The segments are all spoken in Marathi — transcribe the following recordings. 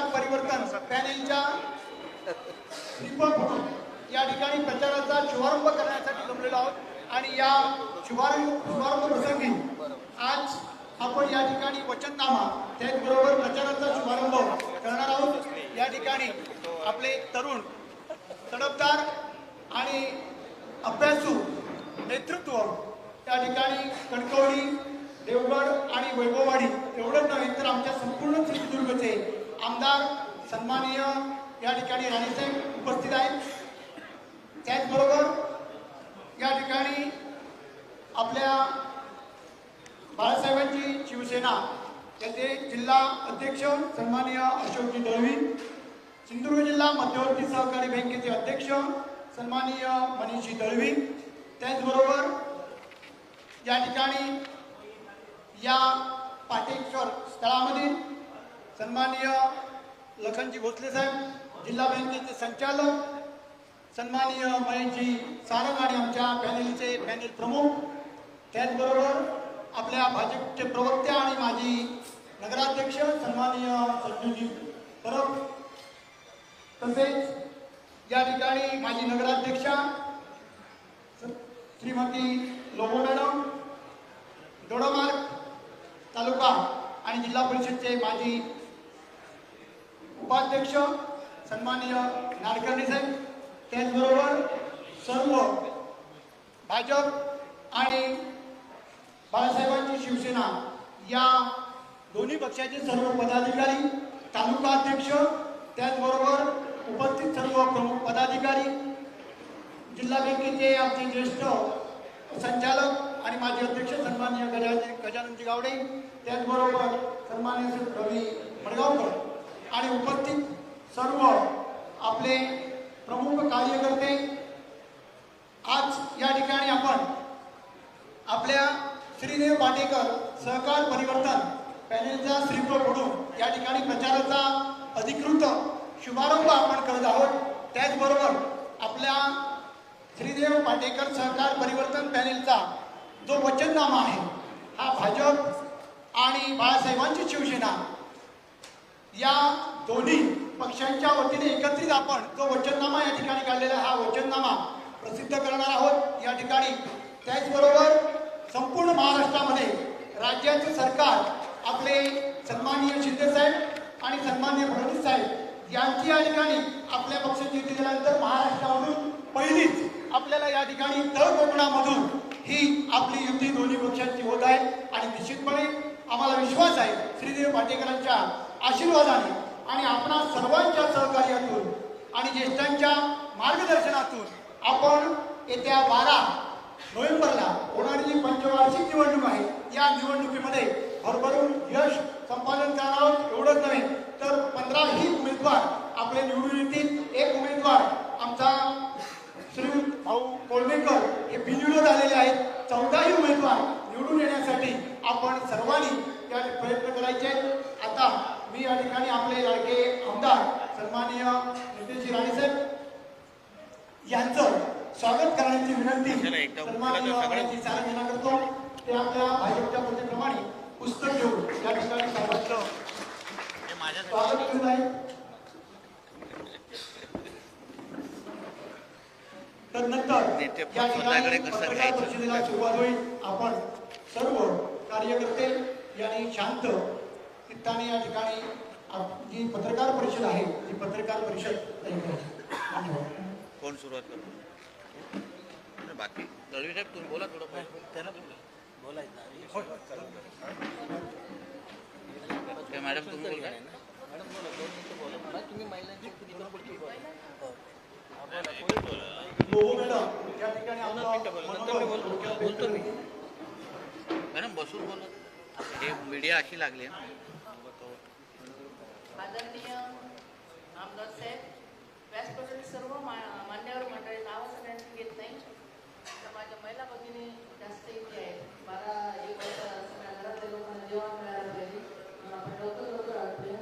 सहकार परिवर्तन पॅनेलच्या दीपक म्हणून या ठिकाणी प्रचाराचा शुभारंभ करण्यासाठी जमलेलो आहोत आणि या शुभारंभ प्रसंगी आज आपण या ठिकाणी वचननामा त्याचबरोबर प्रचाराचा शुभारंभ करणार आहोत। या ठिकाणी आपले तरुण तडफदार आणि अभ्यासू नेतृत्व या ठिकाणी कणकवली देवगड आणि वैभववाडी एवढंच नव्हे तर आमच्या संपूर्ण सिंधुदुर्गचे आमदार सन्माननीय या ठिकाणी राणीसाहेब उपस्थित आहेत। त्याचबरोबर या ठिकाणी आपल्या बाळासाहेबांची शिवसेना याचे जिल्हा अध्यक्ष सन्माननीय अशोकजी दळवी, सिंधुदुर्ग जिल्हा मध्यवर्ती सहकारी बँकेचे अध्यक्ष सन्माननीय मनीषजी दळवी, त्याचबरोबर या ठिकाणी या पाटेश्वर स्थळामधील सन्माननीय लखनजी भोसले साहेब, जिल्हा बँकेचे संचालक सन्माननीय महेशजी सारंग आणि आमच्या पॅनेल प्रमुख, त्याचबरोबर आपल्या भाजपचे प्रवक्ते आणि माजी नगराध्यक्ष सन्माननीय संजूजी परब, तसेच या ठिकाणी माजी नगराध्यक्षा श्रीमती लोबो मॅडम, दोडामार्ग तालुका आणि जिल्हा परिषदचे माजी उपाध्यक्ष सन्माननीय नाडकर्णी साहेब, त्याचबरोबर सर्व भाजप आणि बाळासाहेबांची शिवसेना या दोन्ही पक्षाचे सर्व पदाधिकारी, तालुका अध्यक्ष, त्याचबरोबर उपस्थित सर्व प्रमुख पदाधिकारी, जिल्हा बँकेचे आमचे ज्येष्ठ संचालक आणि माजी अध्यक्ष सन्माननीय गजाननजी गावडे, त्याचबरोबर सन्माननीय रवी मडगावकर आणि उपस्थित सर्व आपले प्रमुख कार्यकर्ते, आज या ठिकाणी आपण आपल्या श्रीदेव पाटेकर सहकार परिवर्तन पॅनेलचा श्रीफळ फोडून या ठिकाणी प्रचाराचा अधिकृत शुभारंभ आपण करत आहोत। त्याचबरोबर आपल्या श्रीदेव पाटेकर सहकार परिवर्तन पॅनेलचा जो वचननामा आहे हा भाजप आणि बाळासाहेबांची शिवसेना या दोन्ही पक्षांच्या वतीने एकत्रित आपण जो वचननामा या ठिकाणी काढलेला हा वचननामा प्रसिद्ध करणार आहोत या ठिकाणी। त्याचबरोबर संपूर्ण महाराष्ट्रामध्ये राज्याचे सरकार आपले सन्माननीय शिंदे साहेब आणि सन्माननीय फडणवीस साहेब यांची या ठिकाणी आपल्या पक्षाची युती झाल्यानंतर महाराष्ट्रामधून पहिलीच आपल्याला या ठिकाणी तळ कोकणामधून ही आपली युती दोन्ही पक्षांची होत आहे आणि निश्चितपणे आम्हाला विश्वास आहे श्रीदेव पाटेकरांच्या आशीर्वादाने आणि आपणा सर्वांच्या सहकार्यातून आणि ज्येष्ठांच्या मार्गदर्शनातून आपण येत्या 12 नोव्हेंबरला होणारी जी पंचवार्षिक निवडणूक आहे या निवडणुकीमध्ये भरभरून यश संपादन करणार आहोत। एवढंच नव्हे तर 15ही उमेदवार आपले निवडून येतील। एक उमेदवार आमचा श्री भाऊ कोळमेकर हे बिनविरोध आलेले आहेत। 14ही उमेदवार निवडून येण्यासाठी आपण सर्वांनी या प्रयत्न करायचे आहेत। आता मी या ठिकाणी आपले लाडके आमदार सन्माननीय नितेशजी राणेसाहेब यांचं स्वागत करण्याची विनंती सन्माननीय सारंगींना करतो। ते आपल्या भाजपच्या पद्धतीप्रमाणे पुस्तक घेऊन या ठिकाणी सर्वांचं स्वागत करत आहे। तदनंतर या ठिकाणी पत्रकार परिषदेला सुरुवात होईल। आपण सर्व कार्यकर्ते यांनी शांत चित्ताने या ठिकाणी जी पत्रकार परिषद आहे ती पत्रकार परिषद कोण सुरुवात करतो? बाकी दळवी साहेब तुम्ही बोला थोडं त्यांना बोलायचं मॅडम तुम्ही बोला तुम्ही महिलांची बोलतो मी मॅडम बसून बोला। हे मीडिया अशी लागली ना। आदरणीय आमदार साहेब, व्यासपीठातील सर्व मान्यवर मंडळी नाव सगळ्यांची घेत नाही तर माझ्या महिला भगिनी जास्त इथे आहेत। मला एक वर्ष सगळ्या घरातल्या लोकांना जेवण मिळालं पाहिजे म्हणून आपण लवकर आठवूया।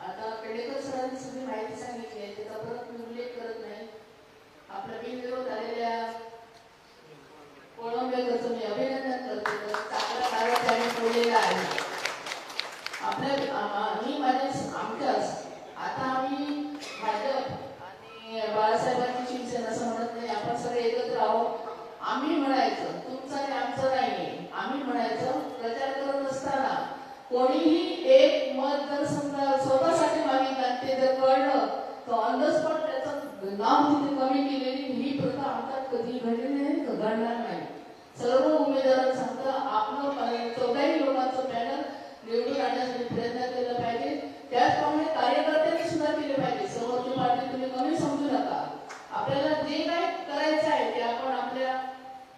आता पेडेकर सरांनी सगळी माहिती सांगितली आहे त्याचा परत मी उल्लेख करत नाही। आपल्या बिनविरोध आलेल्या कोळंबेकरचं मी अभिनंदन करते। चांगला कार्य त्यांनी केलेलं आहे। आपल्या ही आमच्याच आता आम्ही भाजप आणि बाळासाहेबांची शिवसेना असं म्हणत नाही, आपण सगळे एकत्र आहोत. आम्ही म्हणायचं तुमचं आणि आमचं नाही, आम्ही म्हणायचं प्रचार करत असताना कोणीही एक मत जर समजा स्वतःसाठी मागितलं आणि ते जर कळलं तर ऑन द स्पॉट त्याचं नाव तिथे कमी केलेली ही प्रथा आमच्यात कधी घडली नाही, घडणार नाही. सर्व उमेदवारांना सांगतं आपलं 14 लोकांचं पॅनल निवडून आणण्यासाठी प्रयत्न केला पाहिजे. त्याचप्रमाणे कार्यकर्त्यांनी सुद्धा केले पाहिजे. समोरची पार्टी तुम्ही कमी समजू नका. आपल्याला जे काय करायचं आहे ते आपण आपल्या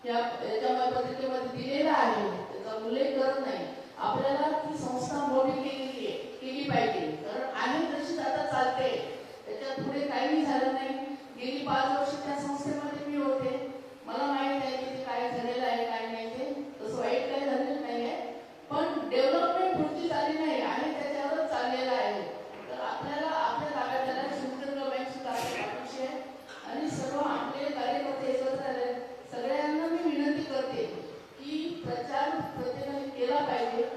याच्या पत्रिकेमध्ये दिलेलं आहे, त्याचा उल्लेख करत नाही. आपल्याला ती संस्था मोठी केली पाहिजे. कारण आहे तशीच आता चालते, त्याच्यात पुढे काही झालं नाही. गेली 5 वर्ष त्या संस्थेमध्ये मी होते, मला माहित आहे की ते काय झालेलं आहे काय नाही. ते तसं वाईट काही झालेलं नाही आहे, पण डेव्हलपमेंट पुढची झाली नाही आणि त्याच्यावरच चाललेलं आहे. तर आपल्याला आपल्या ताब्यात सुंदर बँक सुद्धा पाठीशी आहे आणि सर्व आपले कार्यकर्ते एकत्र आले. सगळ्यांना मी विनंती करते की प्रचार प्रत्येकाने केला पाहिजे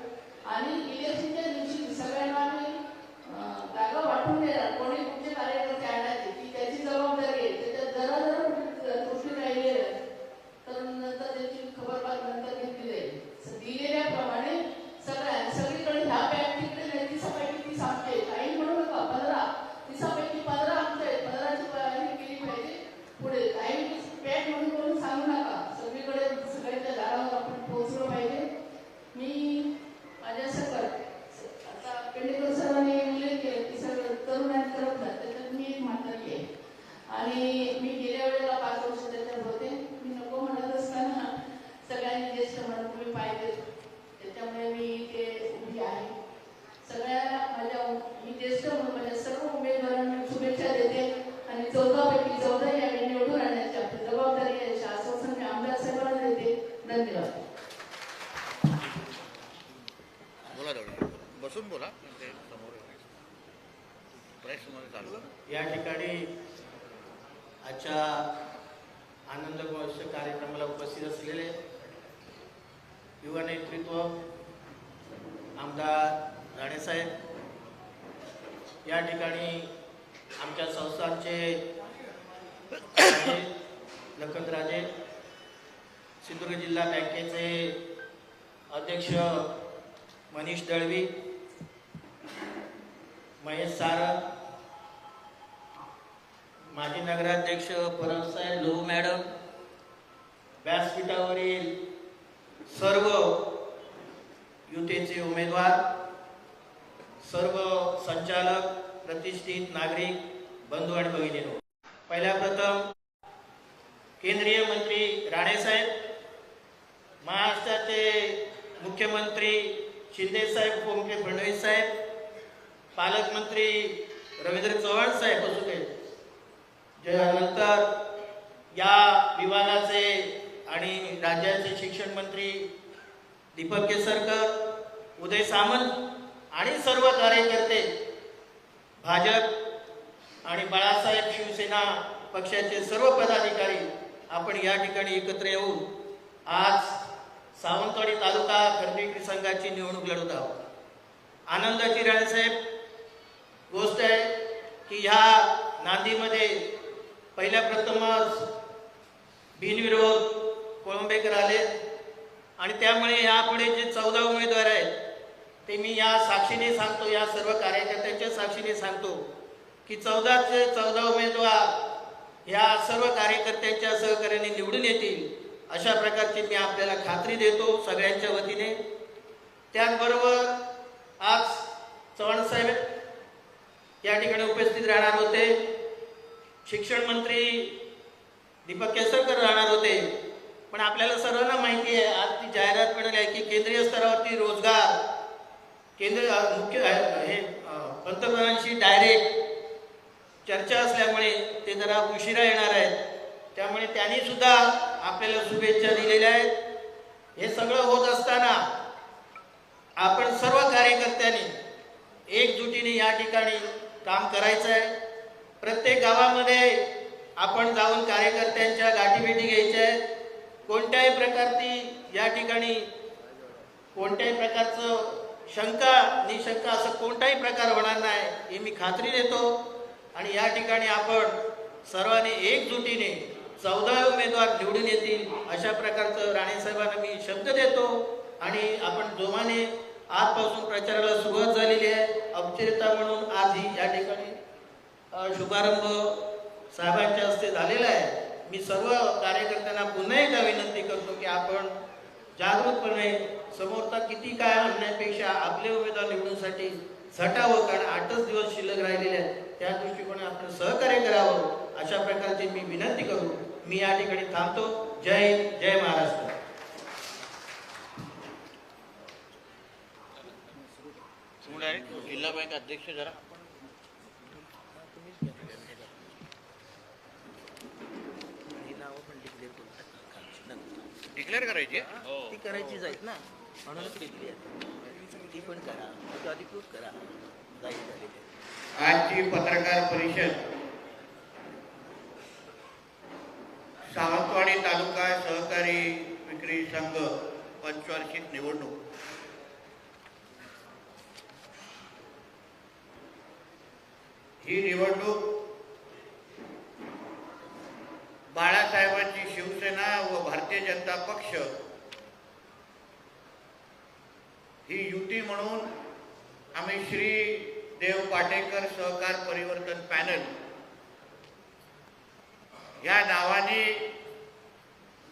आणि इलेक्शनच्या दिवशी सगळ्यांना आम्ही जागा वाटून देणार. कोणी कुठचे कार्यकर्ते आणायचे ती त्याची जबाबदारी आहे. त्याच्यात जरा त्रुटी राहिली तर नंतर त्याची खबरबात नंतर घेतली जाईल. दिलेल्याप्रमाणे सगळीकडे ह्या बॅग तिकडे नाही, दिसापैकी 30 आमचे काही म्हणू नका, 15 दिसापैकी 15 आमचे आहेत. 15ची तयारी केली पाहिजे. पुढे काही बॅग म्हणून सांगू नका. सगळीकडे सगळ्यांच्या दारावर आपण पोहोचलो पाहिजे. मी माझ्या आता पेंडेकर सरांनी उल्लेख केला की सगळं तरुणांनी करत नाही, त्याच्यात मी एक म्हातारी आहे आणि मी गेल्या वेळेला 5 वर्ष त्याच्यात होते. मी नको म्हणत असताना सगळ्यांनी ज्येष्ठ म्हणून तुम्ही पाहिजे, त्याच्यामुळे मी इथे उभी आहे. सगळ्या मी ज्येष्ठ म्हणून माझ्या सर्व उमेदवारांना शुभेच्छा देते आणि 14 पैकी 14 यावेळी निवडून आणण्याची आपली जबाबदारी आहे, आश्वासन मी आमदार साहेबांना देते. धन्यवाद. बोला दादा, बसून बोला. ते समोर प्रेसमध्ये चालू. या ठिकाणी आजच्या आनंद महोत्सव कार्यक्रमाला उपस्थित असलेले युवा नेतृत्व, आमदार राणेसाहेब, या ठिकाणी आमच्या संस्थांचे लखनराजे, सिंधुदुर्ग जिल्हा बँकेचे अध्यक्ष मनीष दळवी, महेश सारंग, माजी नगराध्यक्ष परमसाहेब लोह मॅडम, व्यासपीठावरील सर्व युतीचे उमेदवार, सर्व संचालक, प्रतिष्ठित नागरिक बंधू आणि भगिनींनो, पहिल्या प्रथम केंद्रीय मंत्री राणेसाहेब, महाराष्ट्राचे मुख्यमंत्री शिंदेसाहेब, उपमुख्यमंत्री फडणवीस साहेब, पालकमंत्री रवींद्र चव्हाण साहेब असू दे, नंतर या विभागाचे आणि राज्याचे शिक्षण मंत्री दीपक केसरकर, उदय सामंत आणि सर्व कार्यकर्ते, भाजप आणि बाळासाहेब शिवसेना पक्षाचे सर्व पदाधिकारी आपण या ठिकाणी एकत्र येऊन आज सावंतवाडी तालुका खरेदी विक्री संघाची निवडणूक लढवत आहोत. आनंदाची राणेसाहेब गोष्ट आहे की ह्या नांदीमध्ये पहिल्या प्रथमच बिनविरोध कोळंबेकर आले आणि त्यामुळे यापुढे जे 14 उमेदवार आहेत ते मी या साक्षीने सांगतो, या सर्व कार्यकर्त्यांच्या साक्षीने सांगतो की 14चे 14 उमेदवार या सर्व कार्यकर्त्यांच्या सहकार्याने निवडून येतील अशा प्रकारची मी आपल्याला खात्री देतो सगळ्यांच्या वतीने. त्याचबरोबर आज चव्हाण साहेब या ठिकाणी उपस्थित राहणार होते, शिक्षण मंत्री दीपक केसरकर राहणार होते, पण आपल्याला सर्वांना माहिती आहे आज ती जाहिरात मिळाली आहे की केंद्रीय स्तरावरती रोजगार पंतप्रधानांशी डायरेक्ट चर्चा असल्यामुळे ते जरा उशिरा येणार आहेत. त्यामुळे त्यांनी सुद्धा आपल्याला शुभेच्छा दिलेल्या आहेत. हे सगळं होत असताना आपण सर्व कार्यकर्त्यांनी एकजुटीने या ठिकाणी काम करायचं आहे. प्रत्येक गावामध्ये आपण जाऊन कार्यकर्त्यांच्या गाठीभेटी घ्यायच्या आहेत. कोणत्याही प्रकारची या ठिकाणी कोणत्याही प्रकारचं शंका निशंका असं कोणताही प्रकार होणार नाही हे मी खात्री देतो. आणि या ठिकाणी आपण सर्वांनी एकजुटीने 14 उमेदवार निवडून येतील अशा प्रकारचं राणेसाहेबांना मी शब्द देतो. आणि आपण जोमाने आजपासून प्रचाराला सुरुवात झालेली आहे. औपचारिकता म्हणून आजही या ठिकाणी शुभारंभ साहेबांच्या हस्ते झालेला आहे. मी सर्व कार्यकर्त्यांना पुन्हा एकदा विनंती करतो की आपण जागृतपणे समोरचा किती काय म्हणण्यापेक्षा आपले उमेदवार निवडण्यासाठी झटावं, कारण 8च दिवस शिल्लक राहिलेले आहेत. त्या दृष्टिकोने आपण सहकार्य करावं अशा प्रकारची मी विनंती करू. मी या ठिकाणी थांबतो. जय हिंद, जय महाराष्ट्र. जिल्हा बँक अध्यक्ष जरा डिक्लेअर करायची ती करायची जाईल ना, म्हणूनच ती पण करा, अधिकृत करा जाईल. आजची पत्रकार परिषद सावंतवाडी तालुका सहकारी विक्री संघ पंचवार्षिक निवडणूक. ही निवडणूक बाळासाहेबांची शिवसेना व भारतीय जनता पक्ष ही युती म्हणून आम्ही श्री देव पाटेकर सहकार परिवर्तन पॅनल या नावाने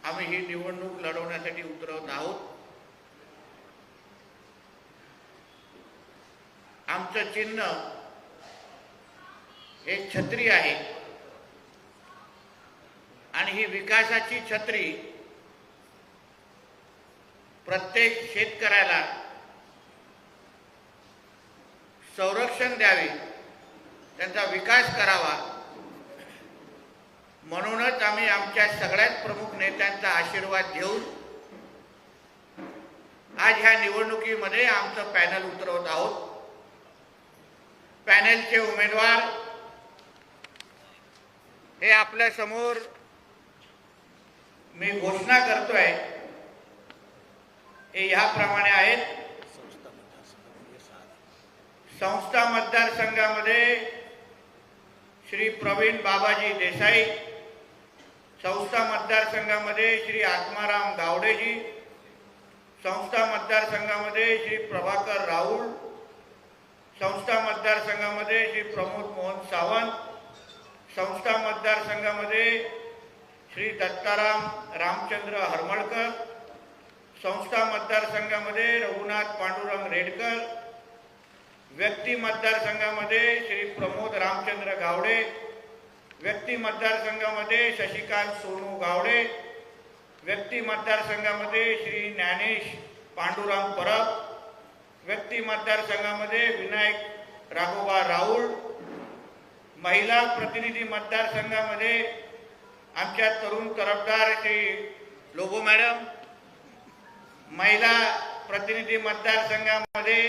आम्ही ही निवडणूक लढवण्यासाठी उतरवत आहोत. आमचं चिन्ह हे छत्री आहे आणि ही विकासाची छत्री प्रत्येक शेतकऱ्याला संरक्षण द्यावे, त्यांचा विकास करावा, म्हणूनच आम्ही आमच्या सगळ्यात प्रमुख नेत्यांचा आशीर्वाद घेऊन आज ह्या निवडणुकीमध्ये आमचं पॅनल उतरवत आहोत. पॅनलचे उमेदवार हे आपल्या समोर मी घोषणा करतोय. हे ह्याप्रमाणे आहेत. संस्था मतदारसंघामध्ये श्री प्रवीण बाबाजी देसाई, संस्था मतदारसंघामध्ये श्री आत्माराम गावडेजी, संस्था मतदारसंघामध्ये श्री प्रभाकर राऊळ, संस्था मतदारसंघामध्ये श्री प्रमोद मोहन सावंत, संस्था मतदारसंघामध्ये श्री दत्ताराम रामचंद्र हरमळकर, संस्था मतदारसंघामध्ये रघुनाथ पांडुरंग रेडकर, व्यक्ती मतदारसंघामध्ये श्री प्रमोद रामचंद्र गावडे, व्यक्ती मतदारसंघामध्ये शशिकांत सोनू गावडे, व्यक्ती मतदारसंघामध्ये श्री ज्ञानेश पांडुरंग परब, व्यक्ती मतदारसंघामध्ये विनायक राघोबा राऊळ, महिला प्रतिनिधी मतदारसंघामध्ये आमच्या तरुण तरफदार श्री लोबो मॅडम, महिला प्रतिनिधी मतदारसंघामध्ये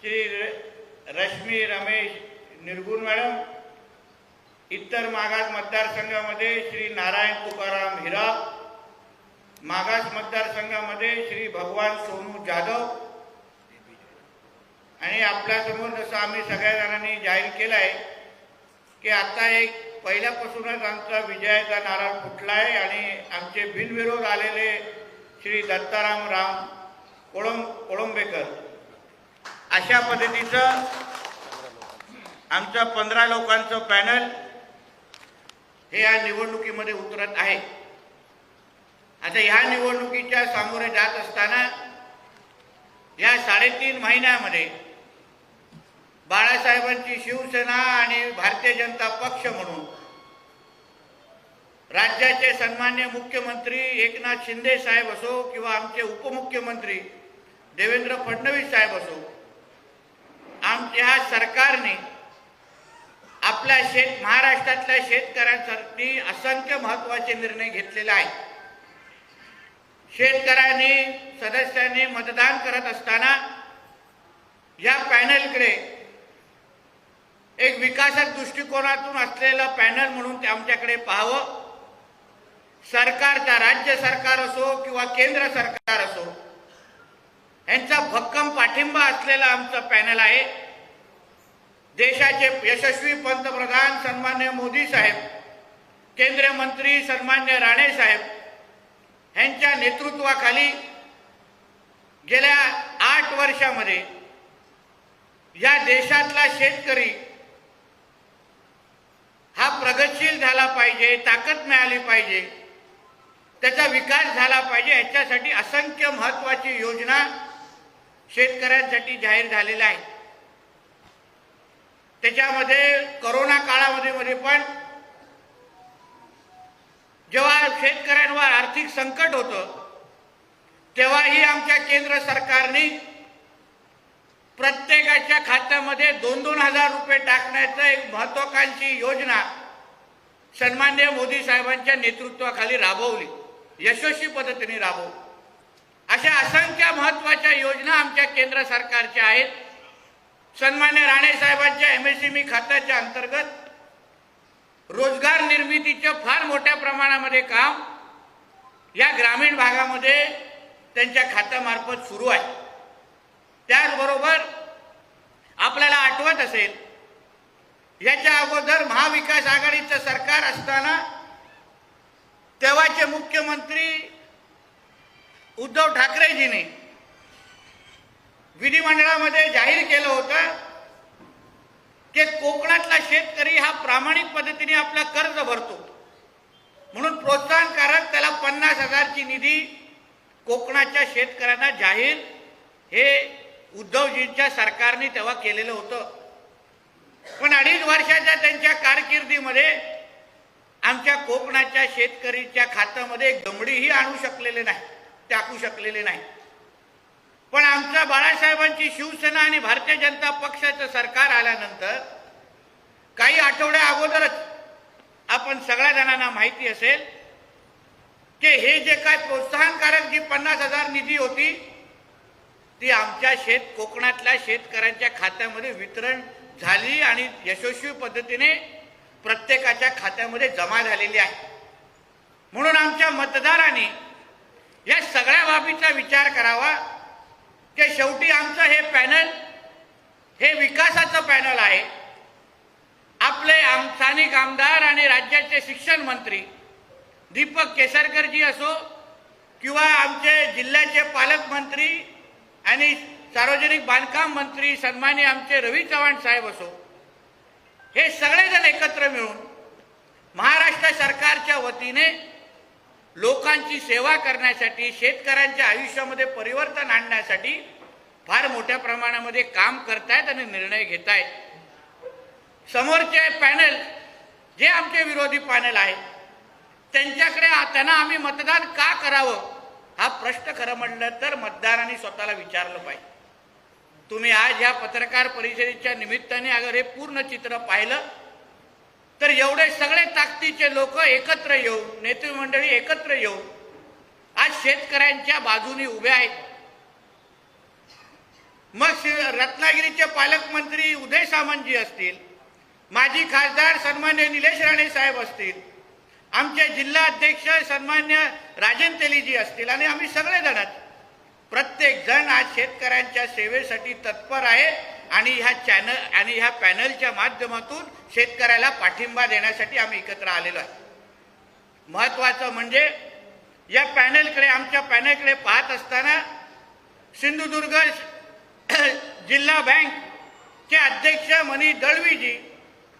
श्री रश्मी रमेश निर्गुण मॅडम, इतर मागास मतदारसंघामध्ये श्री नारायण तुकाराम हिरा, मागास मतदारसंघामध्ये श्री भगवान सोनू जाधव. आणि आपल्यासमोर जसं आम्ही सगळ्या जणांनी जाहीर केलं आहे की आता एक पहिल्यापासूनच आमचा विजयाचा नारळ फुटला आहे आणि आमचे बिनविरोध आलेले श्री दत्ताराम राम कोळंबेकर अशा पद्धतीचं आमचं 15 लोकांचं पॅनल हे या निवडणुकीमध्ये उतरत आहे. आता ह्या निवडणुकीच्या सामोरे जात असताना या 3.5 महिन्यामध्ये बाळासाहेबांची शिवसेना आणि भारतीय जनता पक्ष म्हणून राज्याचे सन्मान्य मुख्यमंत्री एकनाथ शिंदे साहेब असो किंवा आमचे उपमुख्यमंत्री देवेंद्र फडणवीस साहेब असो, आमच्या सरकारने आपल्या महाराष्ट्रातल्या शेतकऱ्यांसाठी असंख्य महत्त्वाचे निर्णय घेतलेले आहेत. शेतकऱ्यांनी सदस्यांनी मतदान करत असताना या पॅनलकडे एक विकासक दृष्टिकोनातून असलेलं पॅनल म्हणून ते आमच्याकडे पाहावं. सरकारचा राज्य सरकार असो किंवा केंद्र सरकार असो, यांचा भक्कम पाठिंबा असलेला आमचं पॅनल आहे. देशाचे यशस्वी पंतप्रधान सन्मान्य मोदी साहेब, केंद्रीय मंत्री सन्मान्य राणे साहेब यांच्या नेतृत्वाखाली गेल्या 8 वर्षामध्ये या देशातला शेतकरी हा प्रगतशील झाला पाहिजे, ताकद मिळाली पाहिजे, त्याचा विकास झाला पाहिजे, याच्यासाठी असंख्य महत्त्वाची योजना शेतकऱ्यांसाठी जाहीर झालेल्या आहेत. त्याच्यामध्ये कोरोना काळामध्ये पण जेव्हा शेतकऱ्यांवर आर्थिक संकट होतं तेव्हाही आमच्या केंद्र सरकारने प्रत्येकाच्या खात्यामध्ये 2-2 हजार रुपये टाकण्याचं एक महत्त्वाकांक्षी योजना सन्माननीय मोदी साहेबांच्या नेतृत्वाखाली राबवली, यशस्वी पद्धतीने राबवली. अशा असंख्य महत्त्वाच्या योजना आमच्या केंद्र सरकारच्या आहेत. सन्मान्य राणे साहेबांच्या MSME खात्याच्या अंतर्गत रोजगार निर्मितीचं फार मोठ्या प्रमाणामध्ये काम या ग्रामीण भागामध्ये त्यांच्या खात्यामार्फत सुरू आहे. त्याचबरोबर आपल्याला आठवत असेल, याच्या अगोदर महाविकास आघाडीचं सरकार असताना तेव्हाचे मुख्यमंत्री उद्धव ठाकरेजींनी विधिमंडळामध्ये जाहीर केलं होतं की कोकणातला शेतकरी हा प्रामाणिक पद्धतीने आपला कर्ज भरतो म्हणून प्रोत्साहनकारक त्याला 50,000ची निधी कोकणाच्या शेतकऱ्यांना जाहीर हे उद्धवजींच्या सरकारने तेव्हा केलेलं होतं. पण 2.5 वर्षाच्या त्यांच्या कारकिर्दीमध्ये आमच्या कोकणाच्या शेतकरीच्या खात्यामध्ये एक दमडीही आणू शकलेले नाही, टाकू शकलेले नाही. पण आमच्या बाळासाहेबांची शिवसेना आणि भारतीय जनता पक्षाचं सरकार आल्यानंतर काही आठवड्या अगोदरच आपण सगळ्या जणांना माहिती असेल की हे जे काय प्रोत्साहनकारक जी 50,000 निधी होती ती आमच्या कोकणातल्या शेतकऱ्यांच्या खात्यामध्ये वितरण झाली आणि यशस्वी पद्धतीने प्रत्येकाच्या खात्यामध्ये जमा झालेली आहे. म्हणून आमच्या मतदारांनी या सगळ्या बाबीचा विचार करावा की शेवटी आमचं हे पॅनल हे विकासाचं पॅनल आहे. आपले स्थानिक आमदार आणि राज्याचे शिक्षण मंत्री दीपक केसरकरजी असो किंवा आमचे जिल्ह्याचे पालकमंत्री आणि सार्वजनिक बांधकाम मंत्री सन्माननीय आमचे रवी चव्हाण साहेब असो, हे सगळेजण एकत्र मिळून महाराष्ट्र सरकारच्या वतीने लोकांची सेवा करण्यासाठी, शेतकऱ्यांच्या आयुष्यामध्ये परिवर्तन आणण्यासाठी फार मोठ्या प्रमाणामध्ये काम करतायत आणि निर्णय घेत आहेत. समोरचे पॅनल जे आमचे विरोधी पॅनल आहे त्यांना आम्ही मतदान का करावं हा प्रश्न खरं म्हटलं तर मतदारांनी स्वतःला विचारलं पाहिजे. तुम्ही आज ह्या पत्रकार परिषदेच्या निमित्ताने अगर हे पूर्ण चित्र पाहिलं तर एवढे सगळे ताकदीचे लोक एकत्र येऊन, नेते मंडळी एकत्र येऊन आज शेतकऱ्यांच्या बाजूने उभे आहेत. मग रत्नागिरीचे पालकमंत्री उदय सामंतजी असतील, माजी खासदार सन्मान्य निलेश राणे साहेब असतील, आमचे जिल्हा अध्यक्ष सन्मान्य राजन तेलीजी असतील आणि आम्ही सगळेजण प्रत्येक जण आज शेतकऱ्यांच्या सेवेसाठी तत्पर आहे आणि ह्या पॅनलच्या माध्यमातून शेतकऱ्याला पाठिंबा देण्यासाठी आम्ही एकत्र आलेलो आहे. महत्त्वाचं म्हणजे या आमच्या पॅनलकडे पाहत असताना सिंधुदुर्ग जिल्हा बँकचे अध्यक्ष मनीष दळवीजी,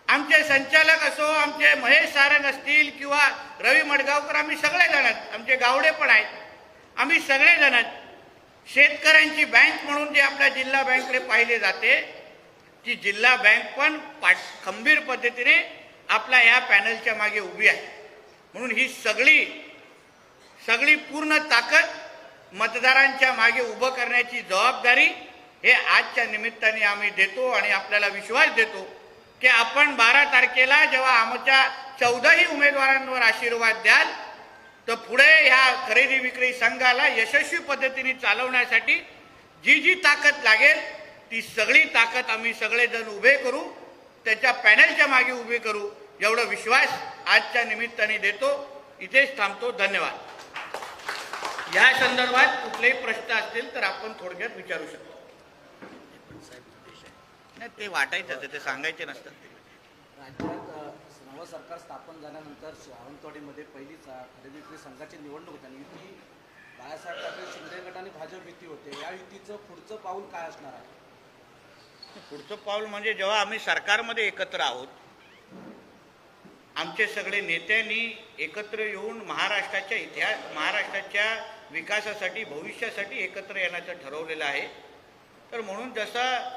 आमचे संचालक असो, आमचे महेश सारंग असतील किंवा रवी मडगावकर, आम्ही सगळेजण, आमचे गावडे पण आहेत, आम्ही सगळेजण शेतकऱ्यांची बँक म्हणून जे आपल्या जिल्हा बँककडे पाहिले जाते ती जिल्हा बँक पण खंबीर पद्धतीने आपल्या या पॅनलच्या मागे उभी आहे. म्हणून ही सगळी पूर्ण ताकद मतदारांच्या मागे उभं करण्याची जबाबदारी हे आजच्या निमित्ताने आम्ही देतो आणि आपल्याला विश्वास देतो की आपण 12 तारखेला जेव्हा आमच्या 14ही उमेदवारांवर आशीर्वाद द्याल तर पुढे ह्या खरेदी विक्री संघाला यशस्वी पद्धतीने चालवण्यासाठी जी ताकद लागेल ती सगळी ताकद आम्ही सगळेजण उभे करू, त्याच्या पॅनलच्या मागे उभे करू, एवढा विश्वास आजच्या निमित्ताने देतो. इथेच थांबतो. धन्यवाद. या संदर्भात कुठलेही प्रश्न असतील तर आपण थोडक्यात विचारू शकतो. नाही ते वाटायचं ते सांगायचे नसतात. राज्यात नवं सरकार स्थापन झाल्यानंतर सावंतवाडीमध्ये पहिलीच खरेदी विक्री संघाची निवडणूक होती आणि युती बाळासाहेब ठाकरे शिंदे गट आणि भाजप युती होते. या युतीचं पुढचं पाऊल काय असणार आहे? पुढचं पाऊल म्हणजे जेव्हा आम्ही सरकारमध्ये एकत्र आहोत, आमचे सगळे नेत्यांनी एकत्र येऊन महाराष्ट्राच्या विकासासाठी भविष्यासाठी एकत्र येण्याचं ठरवलेलं आहे. तर म्हणून जसं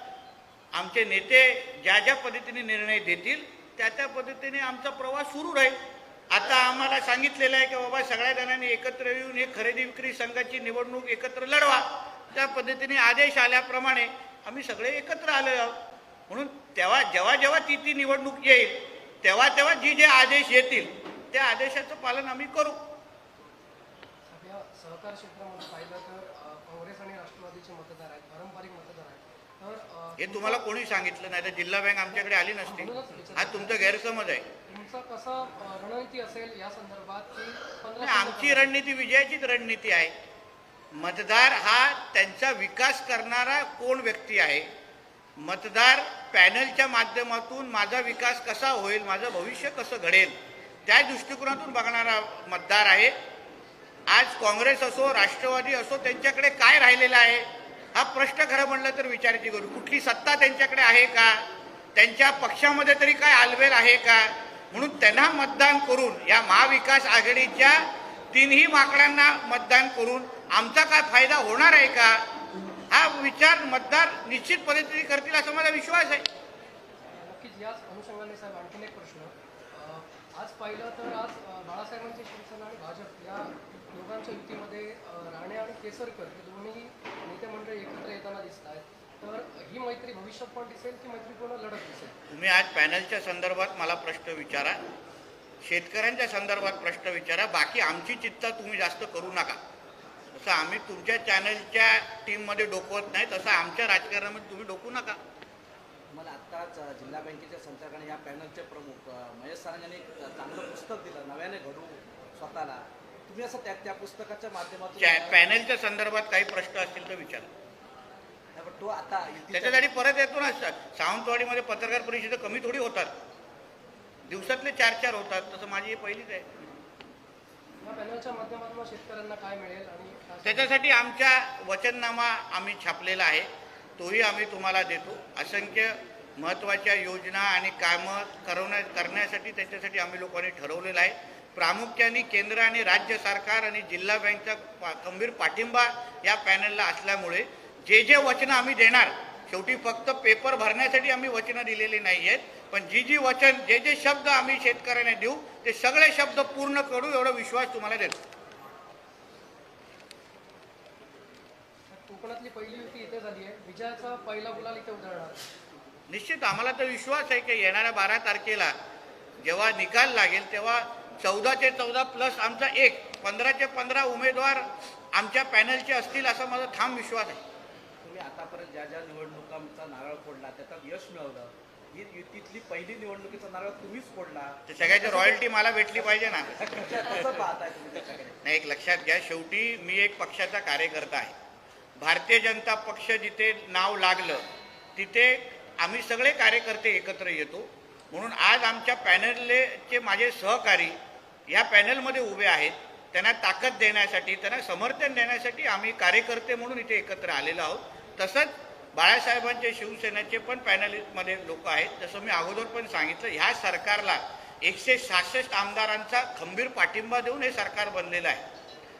आमचे नेते ज्या ज्या पद्धतीने निर्णय देतील त्या पद्धतीने आमचा प्रवास सुरू राहील. आता आम्हाला सांगितलेलं आहे की बाबा सगळ्या जणांनी एकत्र येऊन एक खरेदी विक्री संघाची निवडणूक एकत्र लढवा. त्या पद्धतीने आदेश आल्याप्रमाणे आम्ही सगळे एकत्र आलो आहोत. म्हणून जेव्हा ती निवडणूक येईल तेव्हा जे आदेश येतील त्या आदेशाचं पालन आम्ही करू. सध्या सहकार क्षेत्रामध्ये पाहिलं तर काँग्रेस आणि राष्ट्रवादीचे मतदार आहेत, पारंपरिक मतदार आहेत. तर हे तुम्हाला कोणी सांगितलं नाही तर जिल्हा बँक आमच्याकडे आली नसती. हा तुमचा गैरसमज आहे. तुमचं कसं रणनीती असेल या संदर्भात की नाही, आमची रणनीती विजयाचीच रणनीती आहे. मतदार हा त्यांचा विकास करणारा कोण व्यक्ती आहे. मतदार पॅनलच्या माध्यमातून माझा विकास कसा होईल, माझं भविष्य कसं घडेल त्या दृष्टिकोनातून बघणारा मतदार आहे. आज काँग्रेस असो राष्ट्रवादी असो त्यांच्याकडे काय राहिलेलं आहे हा प्रश्न खरं म्हणलं तर विचारायची गरज. कुठली सत्ता त्यांच्याकडे आहे का, त्यांच्या पक्षामध्ये तरी काय आलबेल आहे का, म्हणून त्यांना मतदान करून या महाविकास आघाडीच्या तीनही माकडांना मतदान करून आमचा काय फायदा होणार आहे का हा विचार मतदार निश्चित पद्धतीने करतील असा माझा विश्वास आहे. नक्कीच याच अनुषंगाने साहेब आणखीन एक प्रश्न. आज पाहिलं तर आज बाळासाहेबांची शिवसेना आणि भाजप या दोघांच्या युतीमध्ये राणे आणि केसरकर हे दोन्ही नेते मंडळी एकत्र येताना दिसत आहेत. तर ही मैत्री भविष्यात पण दिसेल की मैत्रीपूर्ण लढत दिसेल? तुम्ही आज पॅनलच्या संदर्भात मला प्रश्न विचारा, शेतकऱ्यांच्या संदर्भात प्रश्न विचारा, बाकी आमची चिंता तुम्ही जास्त करू नका. तसं आम्ही तुमच्या चॅनलच्या टीममध्ये डोकवत नाही तसं आमच्या राजकारणामध्ये तुम्ही डोकू नका. मला आत्ताच जिल्हा बँकेच्या संचालकाने या पॅनलचे प्रमुख महेश सारंग एक चांगलं पुस्तक दिलं, नव्याने घडू स्वतःला. तुम्ही असं त्या पुस्तकाच्या माध्यमातून पॅनलच्या संदर्भात काही प्रश्न असतील तर विचारा. तो आता त्याच्यासाठी परत येतो ना. सावंतवाडीमध्ये पत्रकार परिषद कमी थोडी होतात, दिवसातले 4-4 होतात. तसं माझी ही पहिलीच आहे. या पॅनलच्या माध्यमातून शेतकऱ्यांना काय मिळेल आणि त्याच्यासाठी आमचा वचननामा आम्ही छापलेला आहे, तोही आम्ही तुम्हाला देतो. असंख्य महत्त्वाच्या योजना आणि कामं करण्यासाठी त्याच्यासाठी आम्ही लोकांनी ठरवलेलं आहे. प्रामुख्याने केंद्र आणि राज्य सरकार आणि जिल्हा बँकचा खंबीर पाठिंबा या पॅनलला असल्यामुळे जे वचनं आम्ही देणार, शेवटी फक्त पेपर भरण्यासाठी आम्ही वचनं दिलेली नाही आहेत, पण जी वचन जे शब्द आम्ही शेतकऱ्यांना देऊ ते सगळे शब्द पूर्ण करू एवढा विश्वास तुम्हाला देतो. कोकणातली पहिली युती इथे झाली आहे, विजयाचा पहिला गुलाल इथे उधळणार. निश्चित आम्हाला तर विश्वास आहे की येणाऱ्या 12 तारखेला जेव्हा निकाल लागेल तेव्हा 14चे 14 प्लस आमचा 1, 15चे 15 उमेदवार आमच्या पॅनलचे असतील असा माझा ठाम विश्वास आहे. तुम्ही आतापर्यंत ज्या निवडणुकांचा नारळ फोडला त्याच्यात यश मिळवलं. ही युतीतली पहिली निवडणुकीचा नारळ तुम्हीच फोडला. ते सगळ्याची रॉयल्टी मला भेटली पाहिजे ना. कसं पाहताय तुम्ही त्याच्याकडे? नाही, एक लक्षात घ्या, शेवटी मी एक पक्षाचा कार्यकर्ता आहे. भारतीय जनता पक्ष जिथे नाव लागलं तिथे आम्ही सगळे कार्यकर्ते एकत्र येतो. म्हणून आज आमच्या पॅनलचे माझे सहकारी या पॅनलमध्ये उभे आहेत. त्यांना ताकद देण्यासाठी, त्यांना समर्थन देण्यासाठी आम्ही कार्यकर्ते म्हणून इथे एकत्र आलेलो आहोत. तसंच बाळासाहेबांचे शिवसेनेचे पण पॅनलमध्ये लोक आहेत. जसं मी अगोदर पण सांगितलं, ह्या सरकारला 166 आमदारांचा खंबीर पाठिंबा देऊन हे सरकार बनलेलं आहे.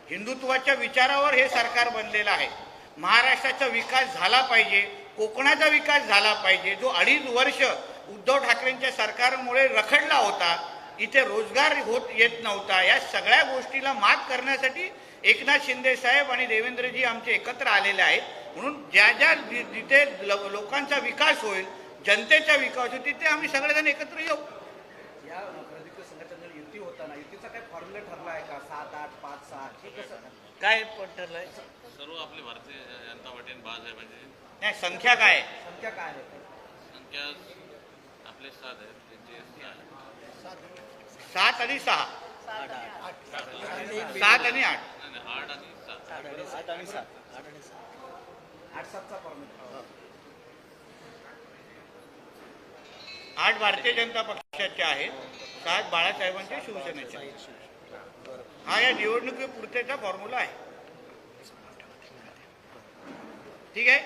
हिंदुत्वाच्या विचारावर हे सरकार बनलेलं आहे. महाराष्ट्राचा विकास झाला पाहिजे, कोकणाचा विकास झाला पाहिजे. जो 2.5 वर्ष उद्धव ठाकरेंच्या सरकारमुळे रखडला होता, इथे रोजगार येत नव्हता, या सगळ्या गोष्टीला मात करण्यासाठी एकनाथ शिंदे साहेब आणि देवेंद्रजी आमचे एकत्र आलेले आहेत. म्हणून ज्या जिथे लोकांचा विकास होईल, जनतेचा विकास होईल, तिथे आम्ही सगळेजण एकत्र येऊ. या खरेदी संघाच्या युती होताना युतीचा काय फॉर्म्युला ठरला आहे का? 7-8, 5-6 हे कसं काय ठरलंय? सर्व आपले भारतीय जनता पार्टी आणि बाळासाहेबांची नाही, संख्या काय आहे? संख्या काय आहे? संख्या आपले 7 आहेत, त्यांची 7 आणि 6, 7 आणि 8. नाही 8 आणि 7. आठ सातचा फॉर्म्युला 8 भारतीय जनता पक्षाचे आहेत, 7 बाळासाहेबांच्या शिवसेनेचे आहेत. हा या निवडणुकीपुरतेचा फॉर्म्युला आहे. ठीक आहे.